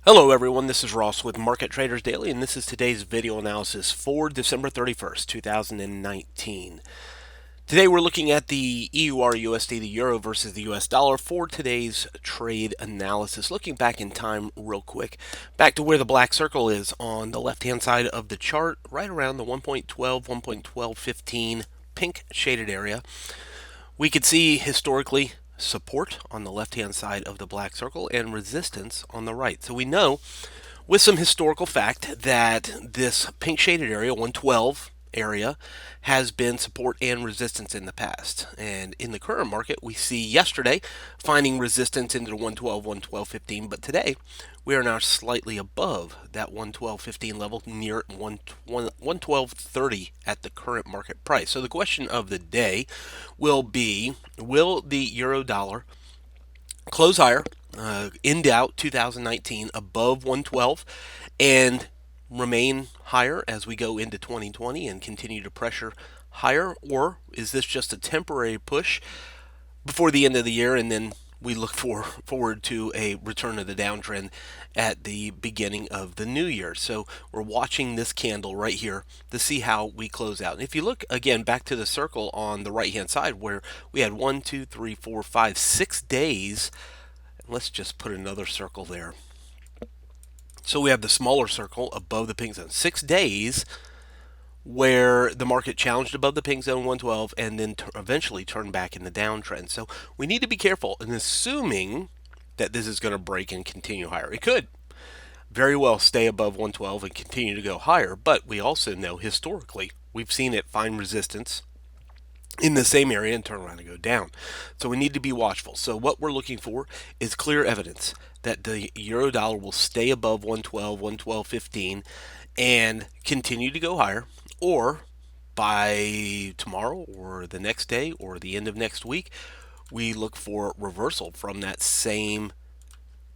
Hello everyone, this is Ross with Market Traders Daily, and this is today's video analysis for December 31st, 2019. Today we're looking at the EURUSD, the euro versus the US dollar for today's trade analysis. Looking back in time real quick, back to where the black circle is on the left-hand side of the chart, right around the 1.12, 1.1215 pink shaded area. We could see historically support on the left-hand side of the black circle and resistance on the right. So we know with some historical fact that this pink shaded area, 112 area, has been support and resistance in the past. And in the current market, we see yesterday finding resistance into the 112, 112.15, but today we are now slightly above that 112.15 level, near 112.30 at the current market price. So the question of the day will be, will the euro dollar close higher, end out 2019 above 112 and remain higher as we go into 2020 and continue to pressure higher, or is this just a temporary push before the end of the year and then we look forward to a return of the downtrend at the beginning of the new year? So we're watching this candle right here to see how we close out. And if you look again back to the circle on the right hand side where we had 1, 2, 3, 4, 5, 6 days, let's just put another circle there. So we have the smaller circle above the pink zone. 6 days where the market challenged above the pink zone 112 and then eventually turned back in the downtrend. So we need to be careful in assuming that this is going to break and continue higher. It could very well stay above 112 and continue to go higher, but we also know historically we've seen it find resistance in the same area and turn around and go down. So we need to be watchful. So what we're looking for is clear evidence that the euro dollar will stay above 112, 112.15 and continue to go higher, or by tomorrow or the next day or the end of next week, we look for reversal from that same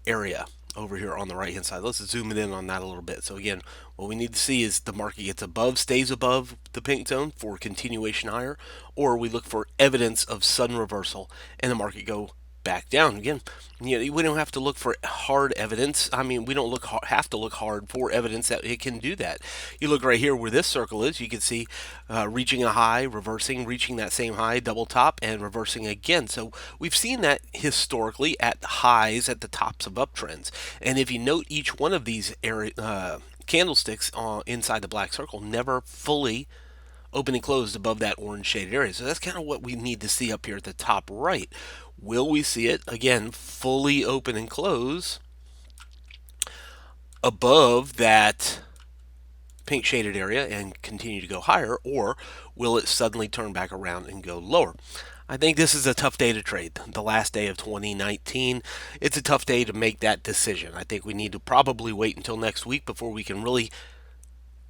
area over here on the right hand side. Let's zoom in on that a little bit. So again, what we need to see is the market gets above, stays above the pink zone for continuation higher, or we look for evidence of sudden reversal and the market go back down. Again, we don't have to look for hard evidence. I mean, we don't have to look hard for evidence that it can do that. You look right here where this circle is, you can see reaching a high, reversing, reaching that same high, double top, and reversing again. So we've seen that historically at highs at the tops of uptrends. And if you note, each one of these candlesticks inside the black circle never fully open and closed above that orange shaded area. So that's kind of what we need to see up here at the top right. Will we see it again fully open and close above that pink shaded area and continue to go higher, or will it suddenly turn back around and go lower? I think this is a tough day to trade. The last day of 2019, it's a tough day to make that decision. I think we need to probably wait until next week before we can really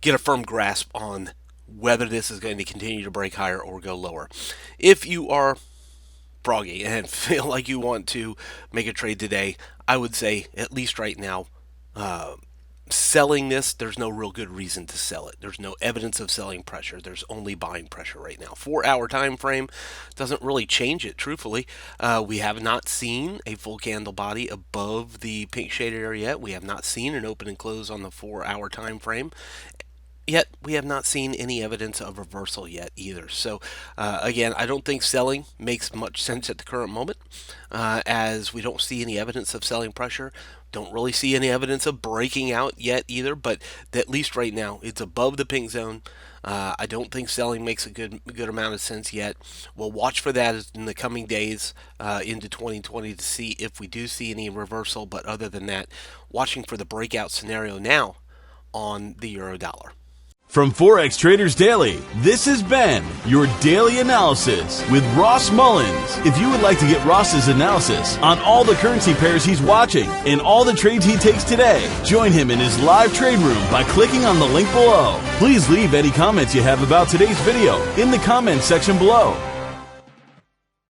get a firm grasp on whether this is going to continue to break higher or go lower. If you are froggy and feel like you want to make a trade today, I would say, at least right now, selling this, there's no real good reason to sell it. There's no evidence of selling pressure. There's only buying pressure right now. 4-hour time frame doesn't really change it, truthfully. We have not seen a full candle body above the pink shaded area yet. We have not seen an open and close on the 4-hour time frame. Yet we have not seen any evidence of reversal yet either. So again, I don't think selling makes much sense at the current moment, as we don't see any evidence of selling pressure. Don't really see any evidence of breaking out yet either, but at least right now it's above the pink zone. I don't think selling makes a good amount of sense yet. We'll watch for that in the coming days into 2020 to see if we do see any reversal, but other than that, watching for the breakout scenario now on the euro dollar. From Forex Traders Daily, this has been your daily analysis with Ross Mullins. If you would like to get Ross's analysis on all the currency pairs he's watching and all the trades he takes today, join him in his live trade room by clicking on the link below. Please leave any comments you have about today's video in the comments section below.